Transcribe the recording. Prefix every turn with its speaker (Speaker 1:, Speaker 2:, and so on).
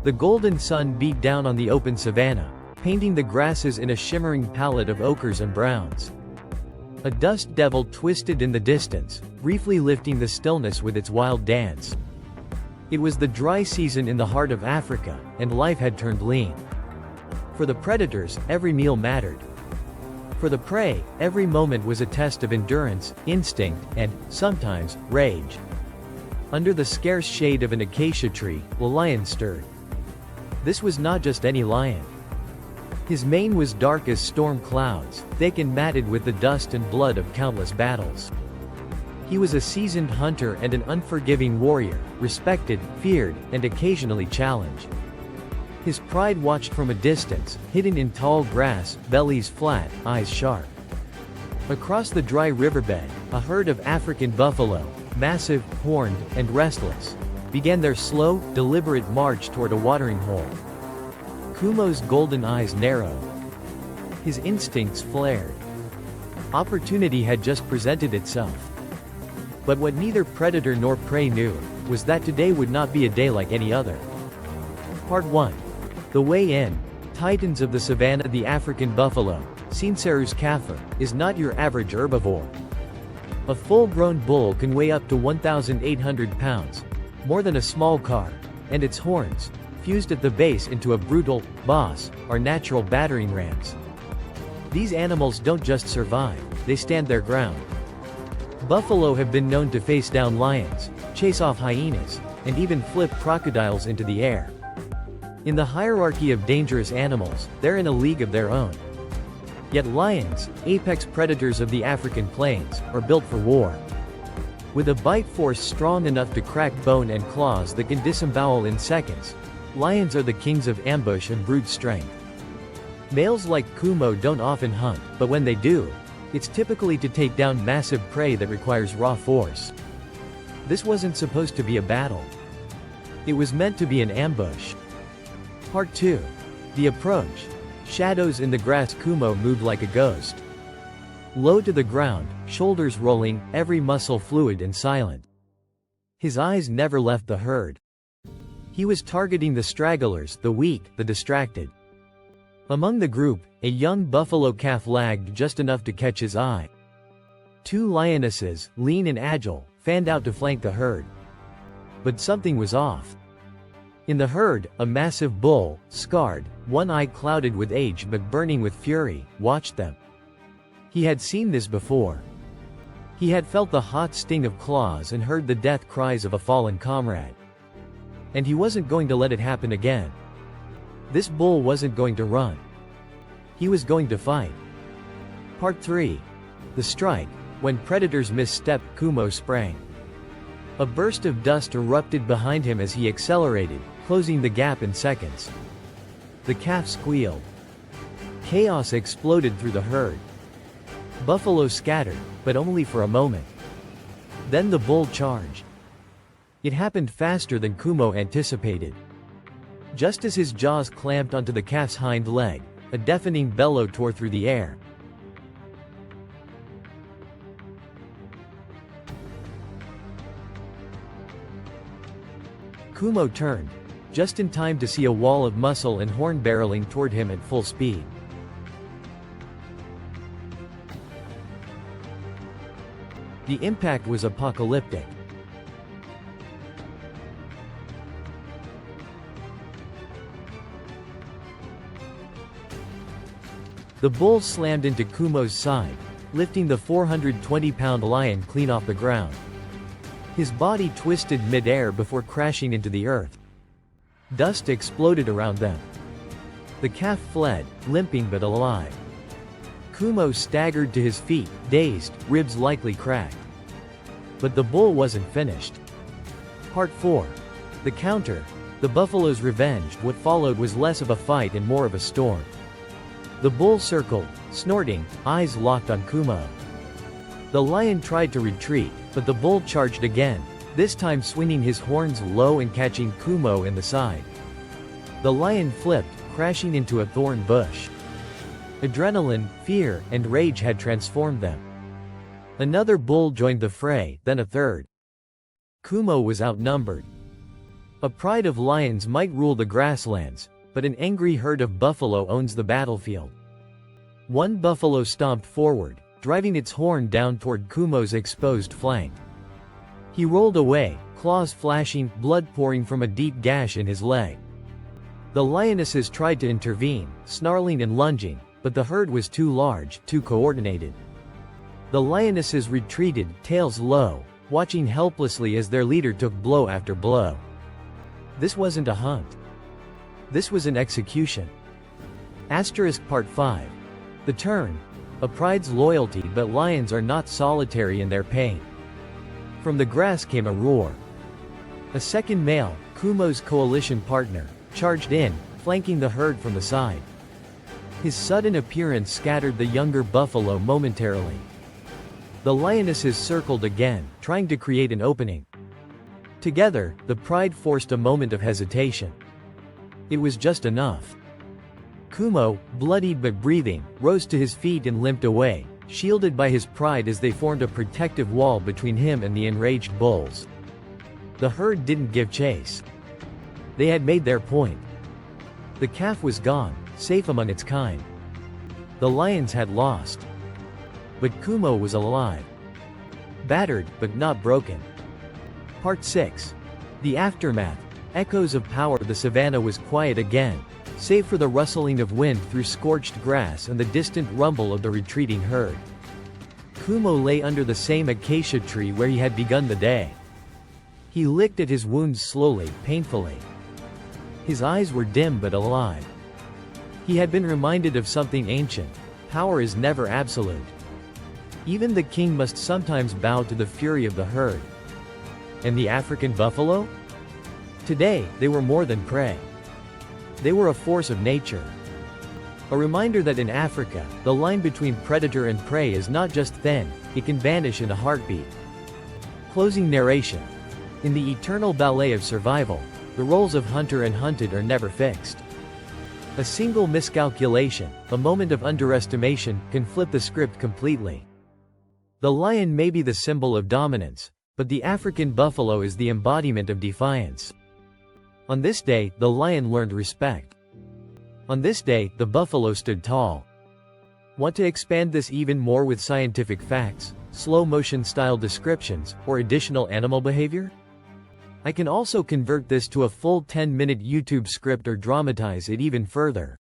Speaker 1: The golden sun beat down on the open savanna, painting the grasses in a shimmering palette of ochres and browns. A dust devil twisted in the distance, briefly lifting the stillness with its wild dance. It was the dry season in the heart of Africa, and life had turned lean. For the predators, every meal mattered. For the prey, every moment was a test of endurance, instinct, and, sometimes, rage. Under the scarce shade of an acacia tree, a lion stirred. This was not just any lion. His mane was dark as storm clouds, thick and matted with the dust and blood of countless battles. He was a seasoned hunter and an unforgiving warrior, respected, feared, and occasionally challenged. His pride watched from a distance, hidden in tall grass, bellies flat, eyes sharp. Across the dry riverbed, a herd of African buffalo, massive, horned, and restless, began their slow, deliberate march toward a watering hole. Kumo's golden eyes narrowed. His instincts flared. Opportunity had just presented itself. But what neither predator nor prey knew, was that today would not be a day like any other. Part 1. The way in. Titans of the savanna. The African buffalo, Cincerus caffer, is not your average herbivore. A full-grown bull can weigh up to 1,800 pounds, more than a small car, and its horns, fused at the base into a brutal boss, are natural battering rams. These animals don't just survive, they stand their ground. Buffalo have been known to face down lions, chase off hyenas, and even flip crocodiles into the air. In the hierarchy of dangerous animals, they're in a league of their own. Yet lions, apex predators of the African plains, are built for war. With a bite force strong enough to crack bone and claws that can disembowel in seconds, lions are the kings of ambush and brute strength. Males like Kumo don't often hunt, but when they do, it's typically to take down massive prey that requires raw force. This wasn't supposed to be a battle. It was meant to be an ambush. Part 2. The approach. Shadows in the grass. Kumo moved like a ghost. Low to the ground, shoulders rolling, every muscle fluid and silent. His eyes never left the herd. He was targeting the stragglers, the weak, the distracted. Among the group, a young buffalo calf lagged just enough to catch his eye. Two lionesses, lean and agile, fanned out to flank the herd. But something was off. In the herd, a massive bull, scarred, one eye clouded with age but burning with fury, watched them. He had seen this before. He had felt the hot sting of claws and heard the death cries of a fallen comrade. And he wasn't going to let it happen again. This bull wasn't going to run. He was going to fight. Part 3. The strike. When predators misstepped, Kumo sprang. A burst of dust erupted behind him as he accelerated, closing the gap in seconds. The calf squealed. Chaos exploded through the herd. Buffalo scattered, but only for a moment. Then the bull charged. It happened faster than Kumo anticipated. Just as his jaws clamped onto the calf's hind leg, a deafening bellow tore through the air. Kumo turned, just in time to see a wall of muscle and horn barreling toward him at full speed. The impact was apocalyptic. The bull slammed into Kumo's side, lifting the 420-pound lion clean off the ground. His body twisted mid-air before crashing into the earth. Dust exploded around them. The calf fled, limping but alive. Kumo staggered to his feet, dazed, ribs likely cracked. But the bull wasn't finished. Part 4. The counter. The buffalo's revenge. What followed was less of a fight and more of a storm. The bull circled, snorting, eyes locked on Kumo. The lion tried to retreat, but the bull charged again, this time swinging his horns low and catching Kumo in the side. The lion flipped, crashing into a thorn bush. Adrenaline, fear, and rage had transformed them. Another bull joined the fray, then a third. Kumo was outnumbered. A pride of lions might rule the grasslands, but an angry herd of buffalo owns the battlefield. One buffalo stomped forward, driving its horn down toward Kumo's exposed flank. He rolled away, claws flashing, blood pouring from a deep gash in his leg. The lionesses tried to intervene, snarling and lunging, but the herd was too large, too coordinated. The lionesses retreated, tails low, watching helplessly as their leader took blow after blow. This wasn't a hunt. This was an execution. Part 5. The turn. A pride's loyalty, but lions are not solitary in their pain. From the grass came a roar. A second male, Kumo's coalition partner, charged in, flanking the herd from the side. His sudden appearance scattered the younger buffalo momentarily. The lionesses circled again, trying to create an opening. Together, the pride forced a moment of hesitation. It was just enough. Kumo, bloodied but breathing, rose to his feet and limped away, shielded by his pride as they formed a protective wall between him and the enraged bulls. The herd didn't give chase. They had made their point. The calf was gone, safe among its kind. The lions had lost. But Kumo was alive. Battered, but not broken. Part 6. The aftermath. Echoes of power. The savannah was quiet again, save for the rustling of wind through scorched grass and the distant rumble of the retreating herd. Kumo lay under the same acacia tree where he had begun the day. He licked at his wounds slowly, painfully. His eyes were dim but alive. He had been reminded of something ancient. Power is never absolute. Even the king must sometimes bow to the fury of the herd. And the African buffalo? Today, they were more than prey. They were a force of nature. A reminder that in Africa, the line between predator and prey is not just thin, it can vanish in a heartbeat. Closing narration. In the eternal ballet of survival, the roles of hunter and hunted are never fixed. A single miscalculation, a moment of underestimation, can flip the script completely. The lion may be the symbol of dominance, but the African buffalo is the embodiment of defiance. On this day, the lion learned respect. On this day, the buffalo stood tall. Want to expand this even more with scientific facts, slow-motion style descriptions, or additional animal behavior? I can also convert this to a full 10-minute YouTube script or dramatize it even further.